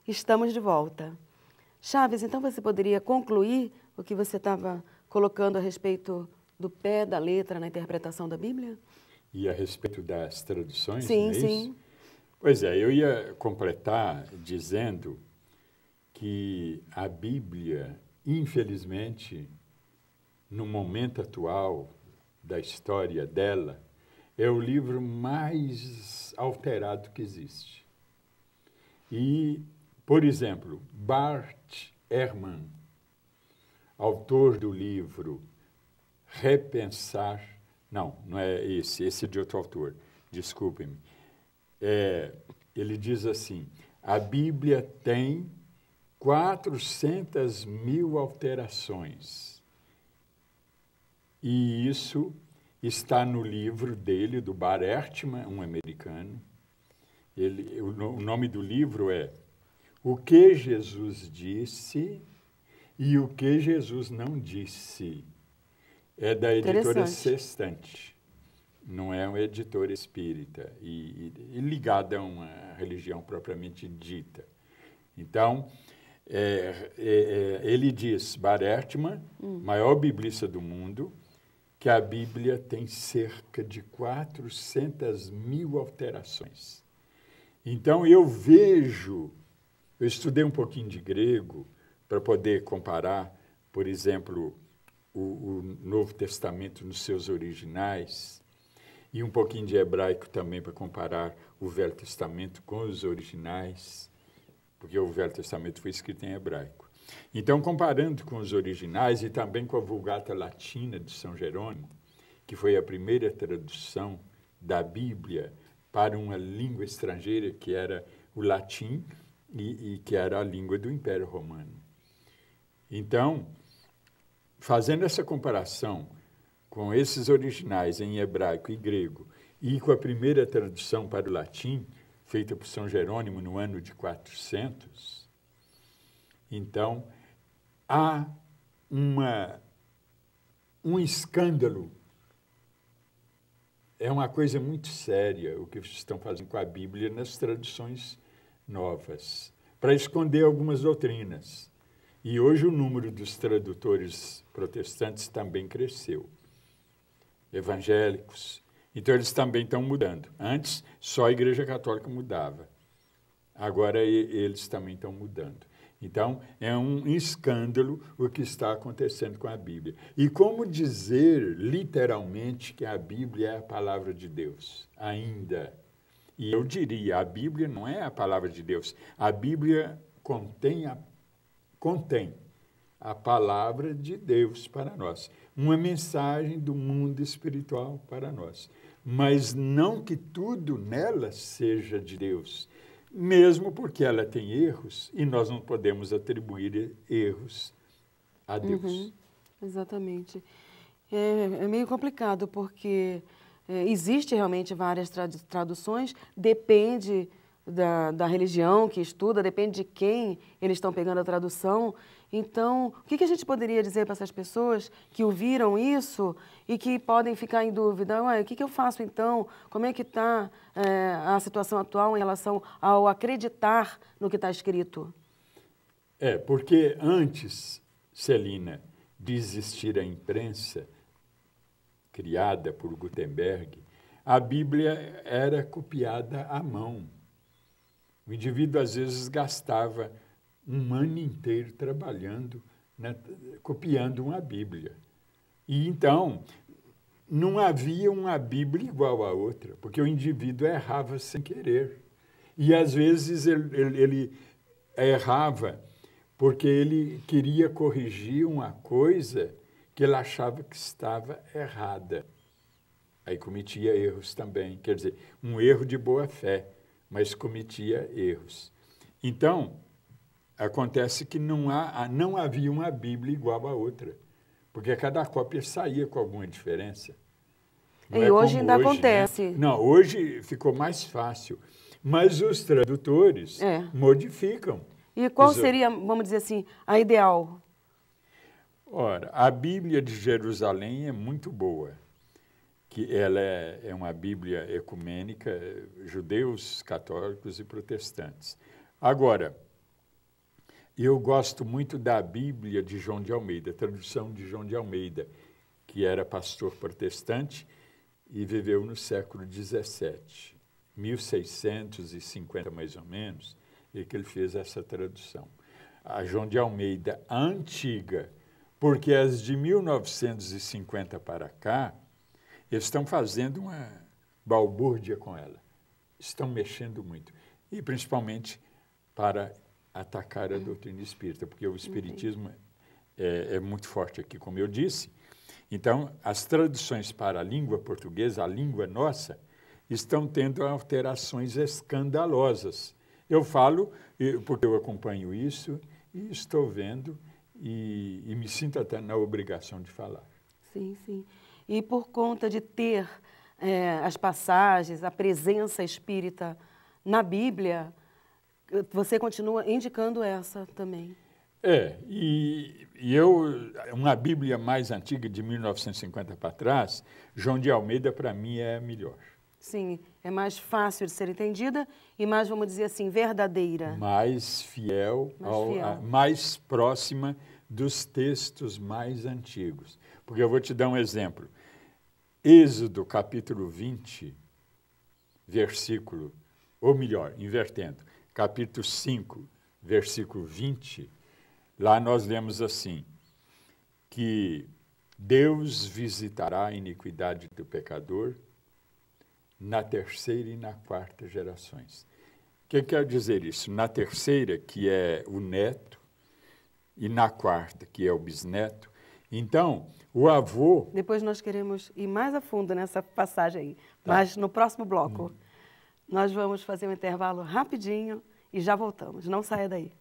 Estamos de volta. Chaves, então você poderia concluir o que você estava colocando a respeito do pé da letra na interpretação da Bíblia? E a respeito das traduções, não Sim, é isso? sim. Pois é, eu ia completar dizendo que a Bíblia, infelizmente, no momento atual da história dela, é o livro mais alterado que existe. E, por exemplo, Bart Ehrman, autor do livro Repensar, não é esse é de outro autor, desculpem-me. Ele diz assim, a Bíblia tem 400.000 alterações. E isso está no livro dele, do Bart Ehrman, um americano. O nome do livro é O que Jesus disse e o que Jesus não disse. É da editora Sextante. Não é uma editora espírita e ligada a uma religião propriamente dita. Então, ele diz, Bart Ehrman, maior biblista do mundo, que a Bíblia tem cerca de 400.000 alterações. Então, eu estudei um pouquinho de grego para poder comparar, por exemplo, o Novo Testamento nos seus originais, e um pouquinho de hebraico também para comparar o Velho Testamento com os originais, porque o Velho Testamento foi escrito em hebraico. Então, comparando com os originais e também com a Vulgata Latina de São Jerônimo, que foi a primeira tradução da Bíblia para uma língua estrangeira, que era o latim e que era a língua do Império Romano. Então, fazendo essa comparação com esses originais em hebraico e grego e com a primeira tradução para o latim, feita por São Jerônimo no ano de 400, então há um escândalo. É uma coisa muito séria o que estão fazendo com a Bíblia nas traduções novas, para esconder algumas doutrinas. E hoje o número dos tradutores protestantes também cresceu. Evangélicos. Então, eles também estão mudando. Antes, só a Igreja Católica mudava. Agora, eles também estão mudando. Então, é um escândalo o que está acontecendo com a Bíblia. E como dizer, literalmente, que a Bíblia é a palavra de Deus? Ainda. E eu diria, a Bíblia não é a palavra de Deus. A Bíblia contém a palavra de Deus para nós, uma mensagem do mundo espiritual para nós. Mas não que tudo nela seja de Deus, mesmo porque ela tem erros e nós não podemos atribuir erros a Deus. Uhum, exatamente. É meio complicado, porque existe realmente várias traduções, depende da religião que estuda, depende de quem eles estão pegando a tradução. Então, o que a gente poderia dizer para essas pessoas que ouviram isso e que podem ficar em dúvida? Ué, o que eu faço então? Como é que está a situação atual em relação ao acreditar no que está escrito? Porque antes, Celina, de existir a imprensa criada por Gutenberg, a Bíblia era copiada à mão. O indivíduo, às vezes, gastava um ano inteiro trabalhando, né, copiando uma Bíblia. E, então, não havia uma Bíblia igual à outra, porque o indivíduo errava sem querer. E, às vezes, ele errava porque ele queria corrigir uma coisa que ele achava que estava errada. Aí cometia erros também, quer dizer, um erro de boa fé, mas cometia erros. Então, acontece que não havia uma Bíblia igual à outra, porque cada cópia saía com alguma diferença. Não E hoje ainda hoje, acontece. Né? Não, hoje ficou mais fácil, mas os tradutores modificam. E qual seria, vamos dizer assim, a ideal? Ora, a Bíblia de Jerusalém é muito boa, que ela é uma Bíblia ecumênica, judeus, católicos e protestantes. Agora, eu gosto muito da Bíblia de João de Almeida, a tradução de João de Almeida, que era pastor protestante e viveu no século XVII, 1650 mais ou menos, e que ele fez essa tradução. A João de Almeida, a antiga, porque as de 1950 para cá, eles estão fazendo uma balbúrdia com ela, estão mexendo muito, e principalmente para atacar a doutrina espírita, porque o espiritismo é muito forte aqui, como eu disse. Então, as traduções para a língua portuguesa, a língua nossa, estão tendo alterações escandalosas. Eu falo porque eu acompanho isso e estou vendo e me sinto até na obrigação de falar. Sim, sim. E por conta de ter as passagens, a presença espírita na Bíblia, você continua indicando essa também. Uma Bíblia mais antiga, de 1950 para trás, João de Almeida, para mim, é a melhor. Sim, é mais fácil de ser entendida e mais, vamos dizer assim, verdadeira. Mais fiel, mais próxima dos textos mais antigos. Porque eu vou te dar um exemplo. Êxodo, capítulo 20, versículo, ou melhor, invertendo, capítulo 5, versículo 20, lá nós lemos assim, que Deus visitará a iniquidade do pecador na terceira e na quarta gerações. O que quer dizer isso? Na terceira, que é o neto, e na quarta, que é o bisneto. Então, o avô... Depois nós queremos ir mais a fundo nessa passagem aí, mas no próximo bloco. Nós vamos fazer um intervalo rapidinho e já voltamos. Não saia daí.